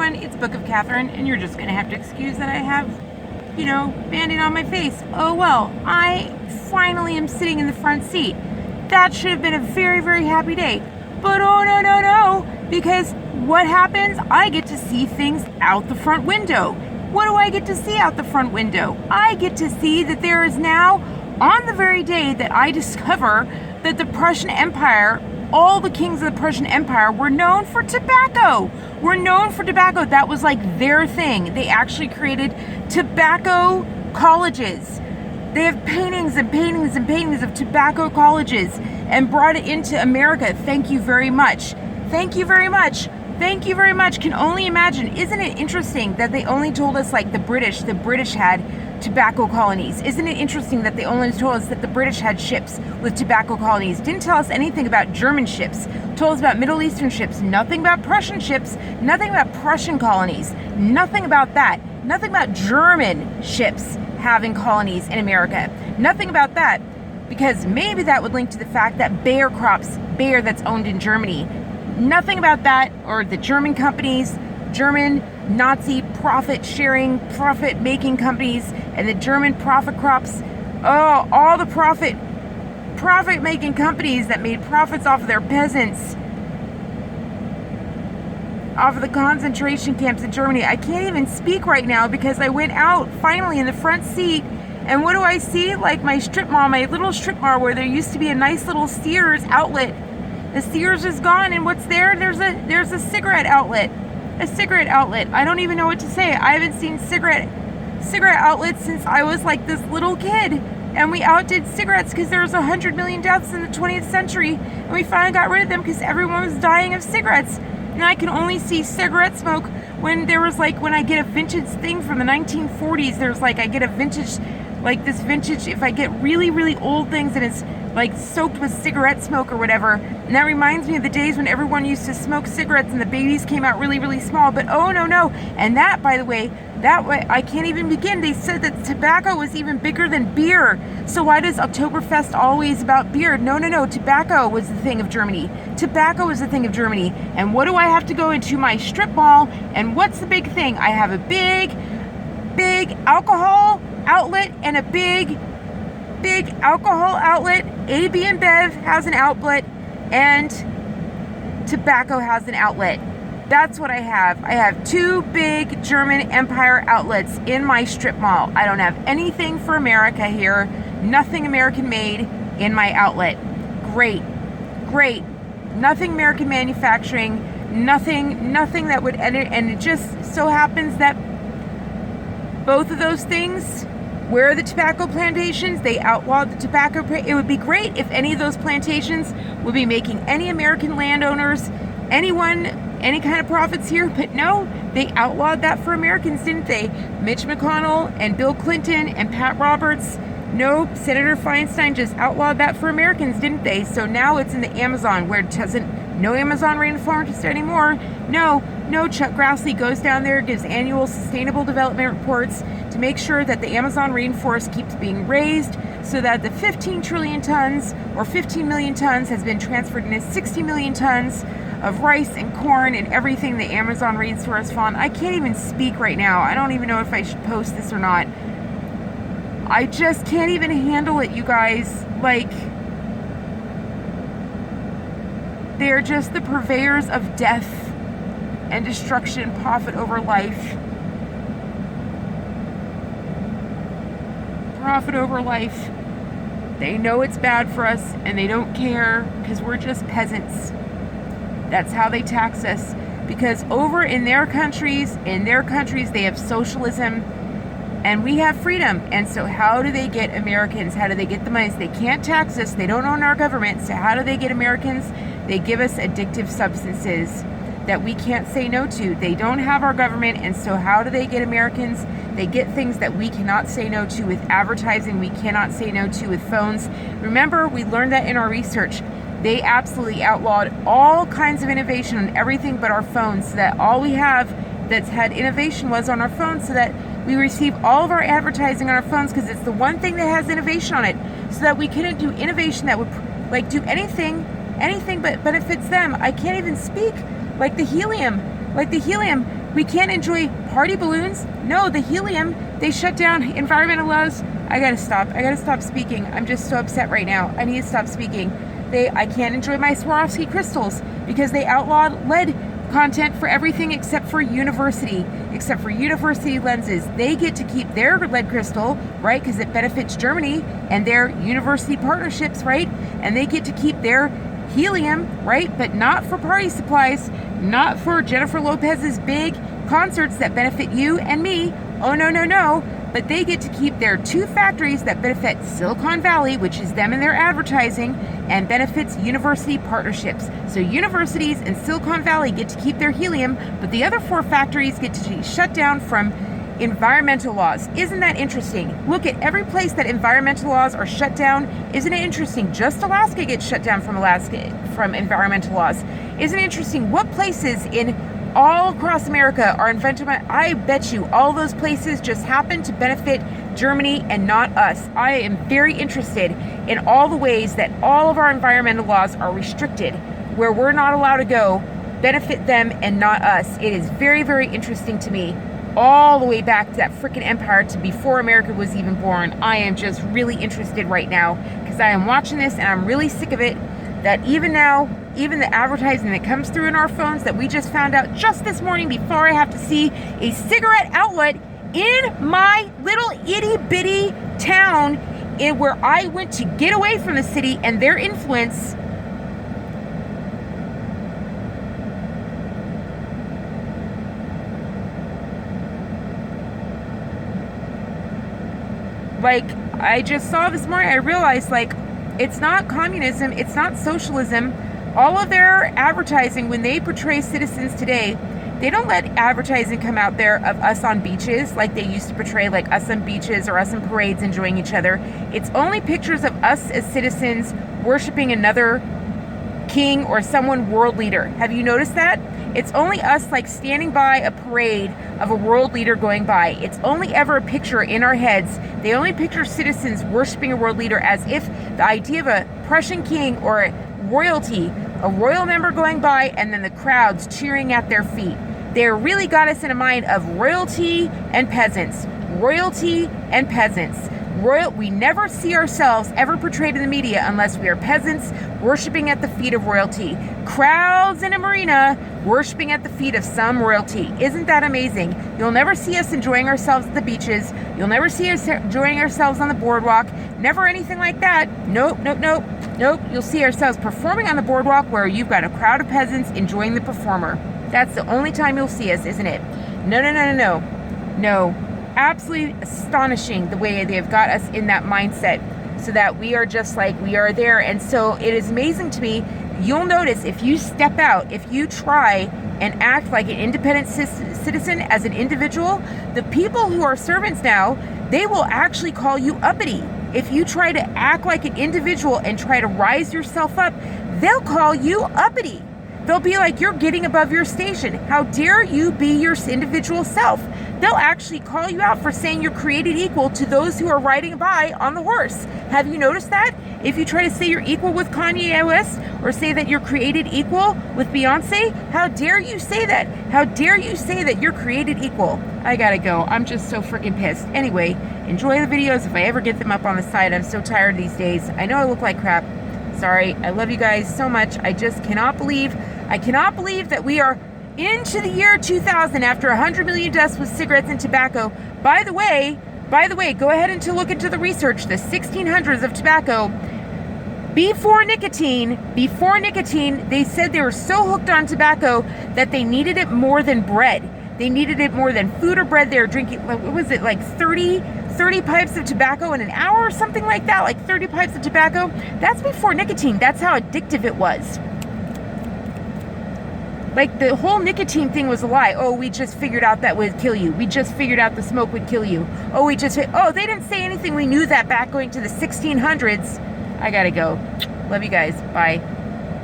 everyone, it's Book of Katherine, and you're just going to have to excuse that I have, banding on my face. Oh well, I finally am sitting in the front seat. That should have been a very, very happy day. But oh no, because what happens? I get to see things out the front window. What do I get to see out the front window? I get to see that there is now, on the very day that I discover that the Prussian Empire, all the kings of the Prussian Empire were known for tobacco. That was like their thing. They actually created tobacco colleges. They have paintings and paintings and paintings of tobacco colleges and brought it into America. Thank you very much. Thank you very much. Thank you very much. Can only imagine. Isn't it interesting that they only told us like the British had tobacco colonies? Isn't it interesting that they only told us that the British had ships with tobacco colonies? Didn't tell us anything about German ships. Told us about Middle Eastern ships. Nothing about Prussian ships. Nothing about Prussian colonies. Nothing about that. Nothing about German ships having colonies in America. Nothing about that, because maybe that would link to the fact that Bayer that's owned in Germany. Nothing about that, or the German companies, German Nazi profit-sharing, profit-making companies, and the German profit crops. Oh, all the profit-making companies that made profits off of their peasants, off of the concentration camps in Germany. I can't even speak right now because I went out finally in the front seat, and what do I see? Like my strip mall, my little strip mall where there used to be a nice little Sears outlet. The Sears is gone, and what's there? There's a cigarette outlet. A cigarette outlet. I don't even know what to say. I haven't seen cigarette outlets since I was like this little kid. And we outdid cigarettes because there was 100 million deaths in the 20th century. And we finally got rid of them because everyone was dying of cigarettes. And I can only see cigarette smoke when there was like, when I get a vintage thing from the 1940s, there's like, I get a vintage, like this vintage, if I get really, really old things and it's like soaked with cigarette smoke or whatever. And that reminds me of the days when everyone used to smoke cigarettes and the babies came out really, really small. But oh no. And that, by the way, I can't even begin. They said that tobacco was even bigger than beer. So why does Oktoberfest always about beer? No. Tobacco was the thing of Germany. Tobacco was the thing of Germany. And what do I have to go into my strip mall? And what's the big thing? I have a big alcohol outlet and a big alcohol outlet. AB InBev has an outlet and tobacco has an outlet. That's what I have. I have two big German Empire outlets in my strip mall. I don't have anything for America here. Nothing American made in my outlet. Great. Nothing American manufacturing. Nothing that would edit. And it just so happens that both of those things, where are the tobacco plantations? They outlawed the tobacco. It would be great if any of those plantations would be making any American landowners, anyone, any kind of profits here. But no, they outlawed that for Americans, didn't they? Mitch McConnell and Bill Clinton and Pat Roberts. No, Senator Feinstein just outlawed that for Americans, didn't they? So now it's in the Amazon, where it doesn't, no Amazon rainforest anymore. No, Chuck Grassley goes down there, gives annual sustainable development reports to make sure that the Amazon rainforest keeps being raised so that the 15 trillion tons or 15 million tons has been transferred into 60 million tons of rice and corn and everything the Amazon rainforest found. I can't even speak right now. I don't even know if I should post this or not. I just can't even handle it, you guys. Like, they're just the purveyors of death and destruction, profit over life. Profit over life. They know it's bad for us and they don't care because we're just peasants. That's how they tax us. Because over in their countries, they have socialism and we have freedom. And so how do they get Americans? How do they get the money? They can't tax us. They don't own our government. So how do they get Americans? They give us addictive substances that we can't say no to. They don't have our government, and so how do they get Americans? They get things that we cannot say no to with advertising, we cannot say no to with phones. Remember, we learned that in our research. They absolutely outlawed all kinds of innovation on everything but our phones, so that all we have that's had innovation was on our phones, so that we receive all of our advertising on our phones because it's the one thing that has innovation on it, so that we couldn't do innovation that would like do anything but benefits them. I can't even speak. Like the helium, We can't enjoy party balloons. No, the helium, they shut down environmental laws. I gotta stop speaking. I'm just so upset right now. I need to stop speaking. I can't enjoy my Swarovski crystals because they outlawed lead content for everything except for university lenses. They get to keep their lead crystal, right? Because it benefits Germany and their university partnerships, right? And they get to keep their helium, right? But not for party supplies, not for Jennifer Lopez's big concerts that benefit you and me. Oh, no, no, no. But they get to keep their 2 factories that benefit Silicon Valley, which is them and their advertising, and benefits university partnerships. So universities and Silicon Valley get to keep their helium, but the other 4 factories get to be shut down from environmental laws. Isn't that interesting? Look at every place that environmental laws are shut down. Isn't it interesting? Just Alaska gets shut down from environmental laws. Isn't it interesting? What places in all across America are invented by, I bet you all those places just happen to benefit Germany and not us. I am very interested in all the ways that all of our environmental laws are restricted, where we're not allowed to go, benefit them and not us. It is very, very interesting to me. All the way back to that freaking empire to before America was even born. I am just really interested right now because I am watching this and I'm really sick of it that even now, even the advertising that comes through in our phones that we just found out just this morning before I have to see a cigarette outlet in my little itty bitty town where I went to get away from the city and their influence. Like, I just saw this morning, I realized, like, it's not communism, it's not socialism. All of their advertising, when they portray citizens today, they don't let advertising come out there of us on beaches like they used to portray, like us on beaches or us in parades enjoying each other. It's only pictures of us as citizens worshiping another king or someone world leader. Have you noticed that? It's only us like standing by a parade of a world leader going by. It's only ever a picture in our heads. They only picture citizens worshiping a world leader as if the idea of a Prussian king or a royalty, a royal member going by and then the crowds cheering at their feet. They really got us in a mind of royalty and peasants. Royalty and peasants. We never see ourselves ever portrayed in the media unless we are peasants worshiping at the feet of royalty. Crowds in a marina worshiping at the feet of some royalty. Isn't that amazing? You'll never see us enjoying ourselves at the beaches. You'll never see us enjoying ourselves on the boardwalk. Never anything like that. Nope, nope, nope, nope. You'll see ourselves performing on the boardwalk where you've got a crowd of peasants enjoying the performer. That's the only time you'll see us, isn't it? No, no, no, no, no. No. Absolutely astonishing the way they have got us in that mindset so that we are just like we are there. And so it is amazing to me. You'll notice if you step out, if you try and act like an independent citizen as an individual, the people who are servants now, they will actually call you uppity. If you try to act like an individual and try to rise yourself up, they'll call you uppity. They'll be like, you're getting above your station. How dare you be your individual self? They'll actually call you out for saying you're created equal to those who are riding by on the horse. Have you noticed that? If you try to say you're equal with Kanye West or say that you're created equal with Beyonce, how dare you say that? How dare you say that you're created equal? I gotta go. I'm just so freaking pissed. Anyway, enjoy the videos if I ever get them up on the side. I'm so tired these days. I know I look like crap. Sorry. I love you guys so much. I just cannot believe that we are into the year 2000 after 100 million deaths with cigarettes and tobacco. By the way, go ahead and to look into the research, the 1600s of tobacco. Before nicotine, they said they were so hooked on tobacco that they needed it more than bread. They needed it more than food or bread. They were drinking, what was it, like 30 pipes of tobacco in an hour or something like that, like 30 pipes of tobacco. That's before nicotine. That's how addictive it was. Like the whole nicotine thing was a lie. Oh, we just figured out that would kill you. We just figured out the smoke would kill you. They didn't say anything. We knew that back going to the 1600s. I gotta go. Love you guys. Bye.